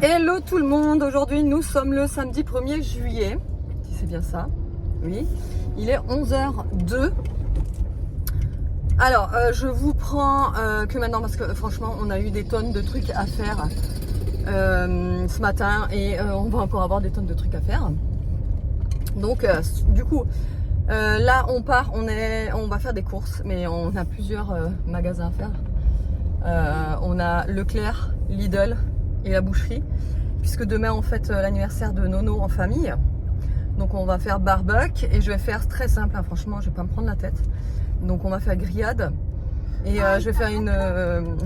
Hello tout le monde, aujourd'hui nous sommes le samedi 1er juillet, si c'est bien ça, oui, il est 11h02. Alors je vous prends que maintenant parce que franchement on a eu des tonnes de trucs à faire ce matin et on va encore avoir des tonnes de trucs à faire. Donc du coup là on part, on va faire des courses mais on a plusieurs magasins à faire. On a Leclerc, Lidl et la boucherie, puisque demain on fête l'anniversaire de Nono en famille. Donc on va faire barbecue et je vais faire très simple, hein, franchement je vais pas me prendre la tête. Donc on va faire grillade et je vais faire une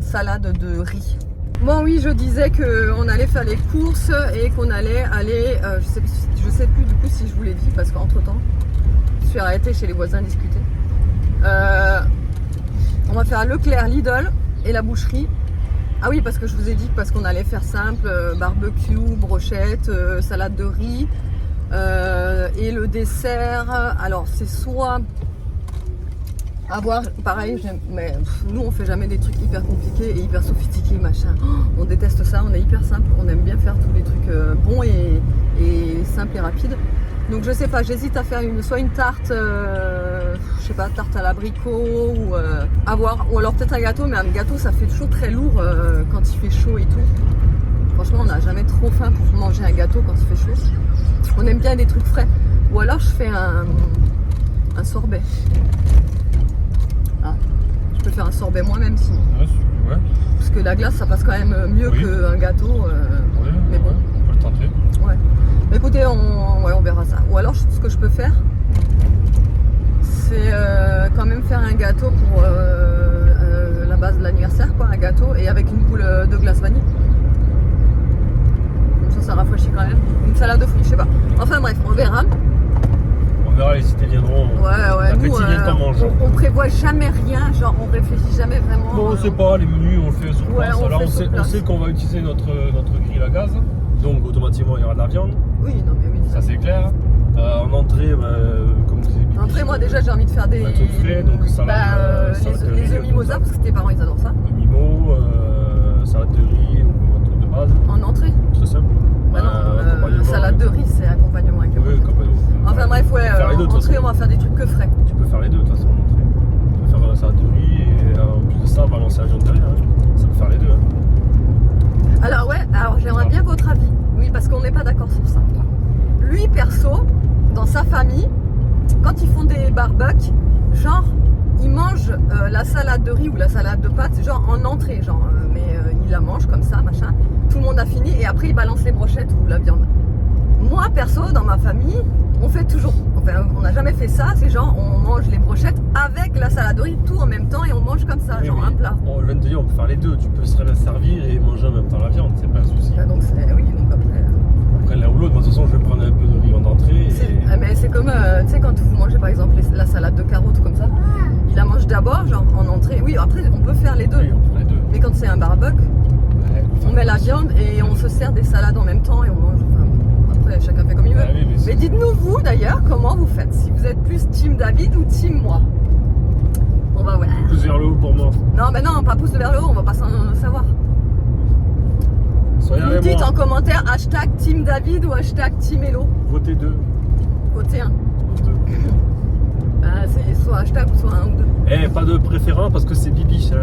salade de riz. Bon oui, je disais qu'on allait faire les courses et qu'on allait aller, je sais plus du coup si je vous l'ai dit parce qu'entre temps je suis arrêtée chez les voisins discuter. On va faire Leclerc, Lidl et la boucherie. Ah oui, parce que je vous ai dit parce qu'on allait faire simple, barbecue, brochette, salade de riz et le dessert. Alors c'est soit avoir, pareil, mais nous on fait jamais des trucs hyper compliqués et hyper sophistiqués machin. On déteste ça, on est hyper simple, on aime bien faire tous les trucs bons et simples et rapides. Donc je sais pas, j'hésite à faire soit une tarte, je sais pas, tarte à l'abricot ou ou alors peut-être un gâteau, mais un gâteau ça fait toujours très lourd quand il fait chaud et tout. Franchement on n'a jamais trop faim pour manger un gâteau quand il fait chaud. On aime bien des trucs frais. Ou alors je fais un sorbet. Ah, je peux faire un sorbet moi-même sinon. Ouais. Parce que la glace ça passe quand même mieux qu'un gâteau. Mais bon. On peut le tenter. Ouais. Mais écoutez, on verra ça. Ou alors, ce que je peux faire, c'est quand même faire un gâteau pour la base de l'anniversaire, quoi, un gâteau, et avec une boule de glace vanille. Comme ça rafraîchit quand même. Une salade de fruits, je sais pas. Enfin bref, on verra. On verra les cités viendront. Ouais, nous, on prévoit jamais rien, genre on réfléchit jamais vraiment. Bon, on sait pas, les menus, on le fait sur place. Alors on sait qu'on va utiliser notre grill à gaz. Donc automatiquement il y aura de la viande. Oui, non mais oui. Ça c'est clair. En entrée, comme vous avez dit. En entrée, moi déjà j'ai envie de faire des trucs frais, donc salade, les œufs mimosa parce que tes parents ils adorent ça. Mimo, salade de riz, un truc de base. En entrée. Très simple. Salade de riz c'est accompagnement avec oui, accompagnement. Enfin bref, ouais, en entrée on va faire des trucs que frais. Tu peux faire les deux de toute façon en entrée. Tu peux faire la salade de riz et en plus de ça balancer la viande derrière. Hein. Ça peut faire les deux. Hein. Alors j'aimerais bien votre avis. Oui, parce qu'on n'est pas d'accord sur ça. Lui, perso, dans sa famille, quand ils font des barbecues, genre, ils mangent la salade de riz ou la salade de pâtes, genre en entrée, genre, mais ils la mangent comme ça, machin. Tout le monde a fini et après ils balancent les brochettes ou la viande. Moi, perso, dans ma famille, on fait toujours, enfin, on n'a jamais fait ça, c'est genre, on mange les brochettes avec la salade de riz, tout en même temps et on mange comme ça, genre un plat. Je viens de te dire, on peut faire les deux, tu peux se la servir et manger en même temps la viande, c'est pas un souci. Donc Après l'un ou l'autre, de toute façon je vais prendre un peu de riz en entrée. Mais c'est comme, tu sais, quand vous mangez par exemple la salade de carottes comme ça, ils la mangent d'abord, genre en entrée. Oui, après on peut faire les deux. Oui, on fait les deux. Mais quand c'est un barbecue, on met la viande et on se sert des salades en même temps et on mange. Enfin, après chacun fait comme il veut. Mais dites-nous vous d'ailleurs comment vous faites. Si vous êtes plus team David ou team moi. On va voir. Pouce vers le haut pour moi. Non, mais non, pas pouce vers le haut, on va pas s'en savoir. Vous dites en commentaire hashtag Team David ou hashtag Team Hello. Votez deux. Votez un. C'est soit hashtag ou soit un ou deux. Pas de préférence parce que c'est Bibiche. Hein.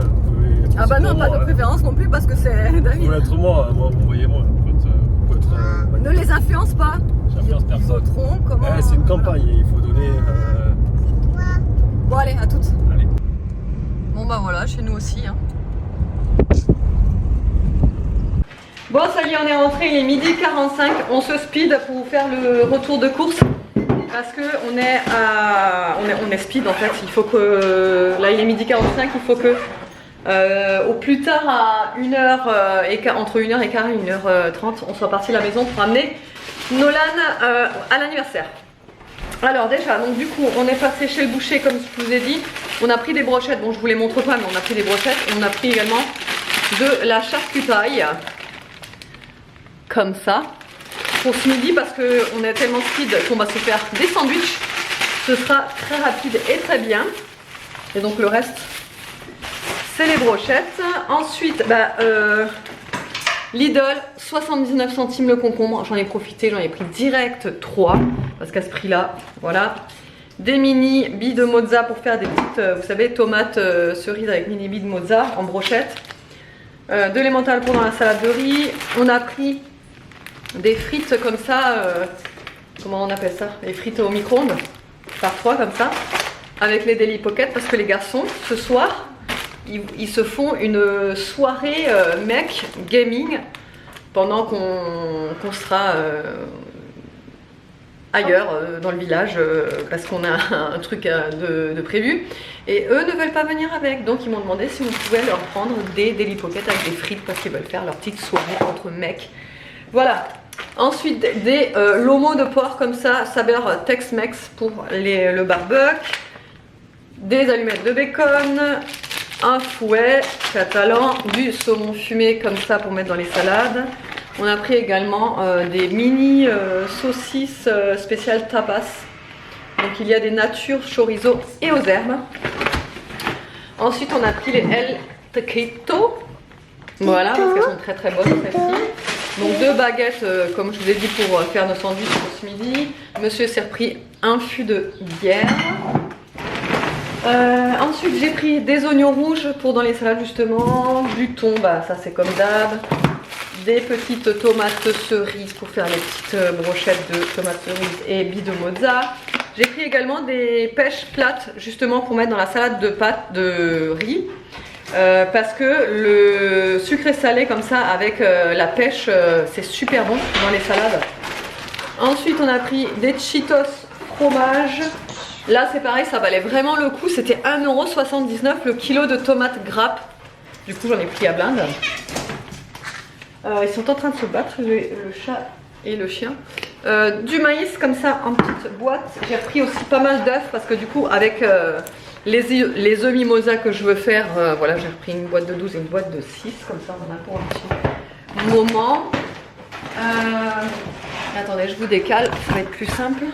Ah bah non, pas de préférence non plus parce que c'est David. Vous pouvez être moi, vous voyez moi. Vous pouvez être, ne les influence pas. J'influence personne. Ils voteront comment. C'est une campagne, il faut donner. Bon allez, à toutes. Allez. Bon bah voilà, chez nous aussi. Hein. Bon, ça y est, on est rentré, il est 12h45, on se speed pour vous faire le retour de course parce que on est speed en fait, il faut que, là il est 12h45, il faut que au plus tard à 1h, entre 1h15 et 1h30, on soit parti à la maison pour amener Nolan à l'anniversaire. Alors déjà, donc du coup, on est passé chez le boucher comme je vous ai dit, on a pris des brochettes, bon je vous les montre pas mais on a pris des brochettes, et on a pris également de la charcutaille. Comme ça pour ce midi parce qu'on est tellement speed qu'on va se faire des sandwichs, ce sera très rapide et très bien. Et donc le reste c'est les brochettes. Ensuite Lidl, 79 centimes le concombre. J'en ai profité, j'en ai pris direct 3 parce qu'à ce prix-là, voilà. Des mini billes de mozza pour faire des petites, vous savez, tomates cerises avec mini billes de mozza en brochette. De l'emmental pour dans la salade de riz. On a pris des frites comme ça, comment on appelle ça? Les frites au micro-ondes, par 3 comme ça, avec les Daily Pocket parce que les garçons, ce soir, ils se font une soirée mec gaming pendant qu'on sera ailleurs dans le village parce qu'on a un truc de prévu et eux ne veulent pas venir avec, donc ils m'ont demandé si on pouvait leur prendre des Daily Pocket avec des frites parce qu'ils veulent faire leur petite soirée entre mecs. Voilà. Ensuite des lomos de porc comme ça, saveur Tex-Mex pour le barbecue, des allumettes de bacon, un fouet catalan, du saumon fumé comme ça pour mettre dans les salades. On a pris également des mini saucisses spéciales tapas. Donc il y a des natures, chorizo et aux herbes. Ensuite on a pris les El Taquito. Voilà, parce qu'elles sont très très bonnes celles-ci. Donc 2 baguettes comme je vous ai dit pour faire nos sandwichs pour ce midi. Monsieur s'est repris un fût de bière. Ensuite j'ai pris des oignons rouges pour dans les salades justement, du thon, bah ça c'est comme d'hab, des petites tomates cerises pour faire les petites brochettes de tomates cerises et billes de mozza. J'ai pris également des pêches plates justement pour mettre dans la salade de pâtes de riz parce que le sucré salé comme ça avec la pêche c'est super bon dans les salades. Ensuite on a pris des Cheetos fromage. Là c'est pareil, ça valait vraiment le coup, c'était 1,79 € le kilo de tomates grappes. Du coup j'en ai pris à blinde. Ils sont en train de se battre, le chat et le chien. Du maïs comme ça en petite boîte. J'ai repris aussi pas mal d'œufs parce que du coup avec les œufs mimosa que je veux faire, voilà j'ai repris une boîte de 12 et une boîte de 6, comme ça on en a pour un petit moment. Attendez, je vous décale, ça va être plus simple.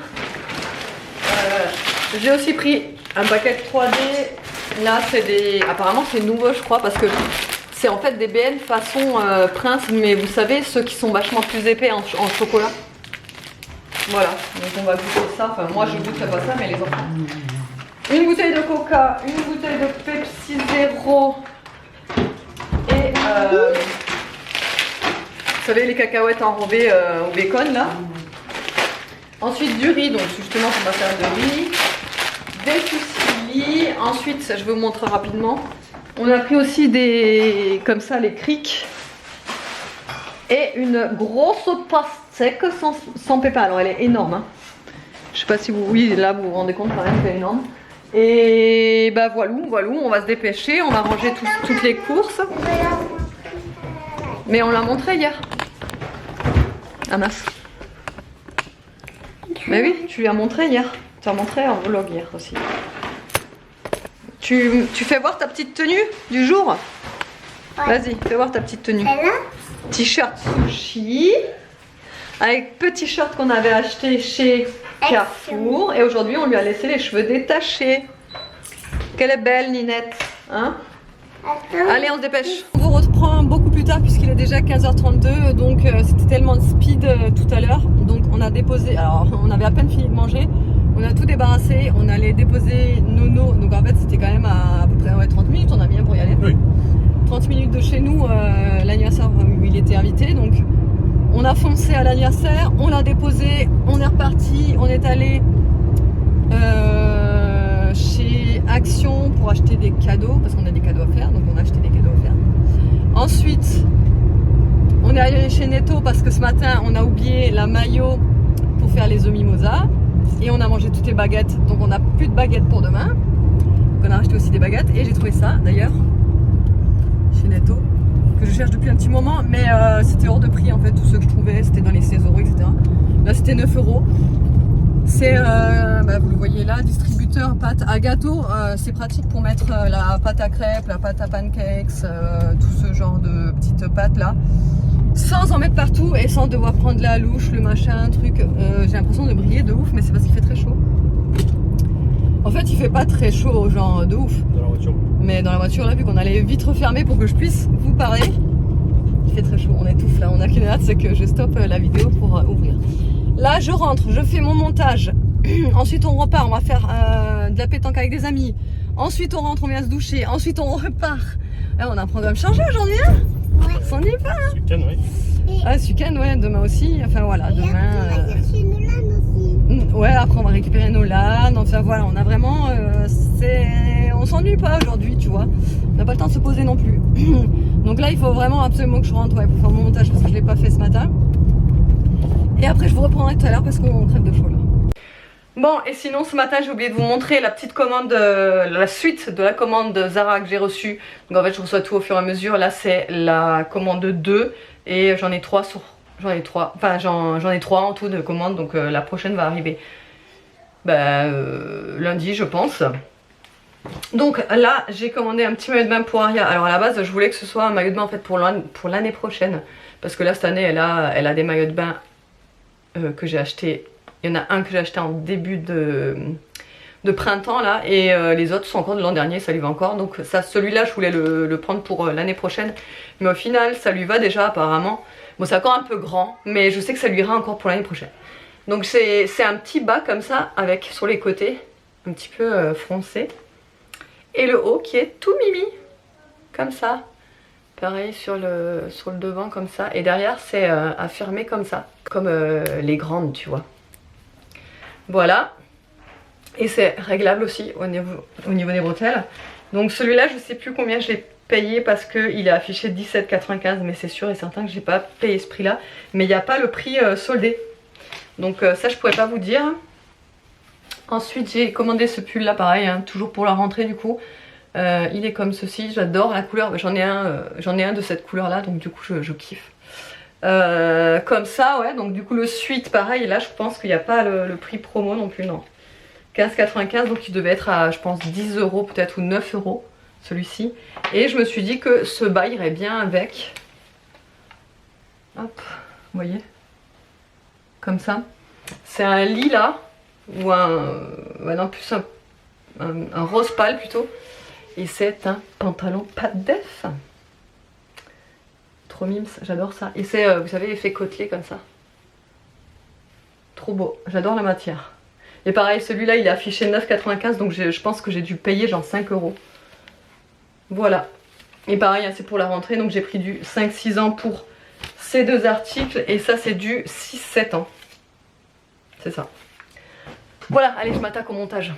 J'ai aussi pris un paquet 3D. Là c'est des... apparemment c'est nouveau je crois parce que c'est en fait des BN façon Prince, mais vous savez ceux qui sont vachement plus épais en chocolat. Voilà, donc on va goûter ça. Enfin moi je goûterai pas ça mais les enfants. Une bouteille de Coca, une bouteille de Pepsi Zero et vous savez les cacahuètes enrobées au bacon là. Ensuite du riz, donc justement on va faire de riz, des fusilli. Ensuite, je vais vous montrer rapidement. On a pris aussi des, comme ça, les crics et une grosse pastèque sans pépins. Alors elle est énorme. Hein. Je sais pas si vous, oui, là vous vous rendez compte quand même qu'elle est énorme. Et bah voilà, on va se dépêcher. On a rangé toutes les courses. Mais on l'a montré hier. Ah mince. Mais oui, tu lui as montré hier. Tu as montré en vlog hier aussi. Tu fais voir ta petite tenue du jour? Ouais. Vas-y, fais voir ta petite tenue. T-shirt sushi. Avec petit short qu'on avait acheté chez Carrefour. Et aujourd'hui, on lui a laissé les cheveux détachés. Quelle est belle, Ninette. Hein? Allez, on se dépêche. On vous reprend beaucoup plus tard puisqu'il est déjà 15h32. Donc, c'était tellement de speed tout à l'heure. Donc, on a déposé. Alors, on avait à peine fini de manger. On a tout débarrassé. On allait déposer Nono. Donc, en fait, c'était quand même à peu près 30 minutes. On a bien pour y aller. Oui. 30 minutes de chez nous, l'anniversaire où il était invité. Donc, on a foncé à l'anniversaire. On l'a déposé. On est reparti. On est allé chez Action pour acheter des cadeaux parce qu'on a des cadeaux à faire, donc on a acheté des cadeaux à faire. Ensuite on est allé chez Netto parce que ce matin on a oublié la mayo pour faire les œufs mimosa et on a mangé toutes les baguettes, donc on n'a plus de baguettes pour demain, donc on a acheté aussi des baguettes et j'ai trouvé ça d'ailleurs chez Netto que je cherche depuis un petit moment, mais c'était hors de prix en fait, tous ceux que je trouvais c'était dans les 16 € etc. Là c'était 9 €. C'est, vous le voyez là, distributeur pâte à gâteau, c'est pratique pour mettre la pâte à crêpes, la pâte à pancakes, tout ce genre de petites pâtes là, sans en mettre partout et sans devoir prendre la louche, le machin, truc. J'ai l'impression de briller de ouf, mais c'est parce qu'il fait très chaud. En fait, il fait pas très chaud, genre de ouf. Dans la voiture. Mais dans la voiture là, vu qu'on a les vitres fermées pour que je puisse vous parler, Il fait très chaud, on étouffe là, on a qu'une hâte, c'est que je stoppe la vidéo pour ouvrir. Là je rentre, je fais mon montage, ensuite on repart, on va faire de la pétanque avec des amis, ensuite on rentre, on vient se doucher, ensuite on repart. Là, on a un programme chargé aujourd'hui, hein? Ouais. On s'ennuie pas, hein? Ce week-end, oui. Ah, ce week-end, ouais, demain aussi, enfin voilà, demain... Chez Nolan aussi. Ouais, après on va récupérer nos LAN, enfin voilà, on a vraiment... on s'ennuie pas aujourd'hui, tu vois. On n'a pas le temps de se poser non plus. Donc là, il faut vraiment absolument que je rentre pour faire mon montage parce que je l'ai pas fait ce matin. Et après, je vous reprendrai tout à l'heure parce qu'on crève de chaud là. Bon, et sinon ce matin j'ai oublié de vous montrer la petite commande, la suite de la commande de Zara que j'ai reçue. Donc en fait je reçois tout au fur et à mesure. Là c'est la commande 2 et j'en ai 3 en tout de commandes. Donc la prochaine va arriver lundi je pense. Donc là j'ai commandé un petit maillot de bain pour Aria. Alors à la base je voulais que ce soit un maillot de bain en fait pour l'année prochaine. Parce que là cette année elle a des maillots de bain que j'ai acheté. Il y en a un que j'ai acheté en début de printemps là et les autres sont encore de l'an dernier, ça lui va encore. Donc celui-là je voulais le prendre pour l'année prochaine. Mais au final ça lui va déjà apparemment. Bon c'est encore un peu grand mais je sais que ça lui ira encore pour l'année prochaine. Donc c'est un petit bas comme ça avec sur les côtés un petit peu froncé. Et le haut qui est tout mimi comme ça. Pareil sur le devant comme ça. Et derrière c'est à fermer comme ça. Comme les grandes tu vois. Voilà, et c'est réglable aussi au niveau des bretelles. Donc celui-là je sais plus combien je l'ai payé parce qu'il est affiché 17,95 mais c'est sûr et certain que j'ai pas payé ce prix là. Mais il n'y a pas le prix soldé. Donc ça je pourrais pas vous dire. Ensuite j'ai commandé ce pull là pareil, hein, toujours pour la rentrée du coup. Il est comme ceci, j'adore la couleur, j'en ai un de cette couleur là donc du coup je kiffe. Comme ça ouais, donc du coup le suite pareil, là je pense qu'il n'y a pas le prix promo non plus, non, 15,95 donc il devait être à je pense 10 € peut-être ou 9 € celui-ci. Et je me suis dit que ce bas irait bien avec, hop, vous voyez, comme ça, c'est un lilas ou non plus un rose pâle plutôt, et c'est un pantalon patte def. Trop mimes, j'adore ça. Et c'est, vous savez, effet côtelé comme ça. Trop beau, j'adore la matière. Et pareil, celui-là, il est affiché 9,95, donc je pense que j'ai dû payer genre 5 €. Voilà. Et pareil, hein, c'est pour la rentrée, donc j'ai pris du 5-6 ans pour ces deux articles. Et ça, c'est du 6-7 ans. C'est ça. Voilà, allez, je m'attaque au montage.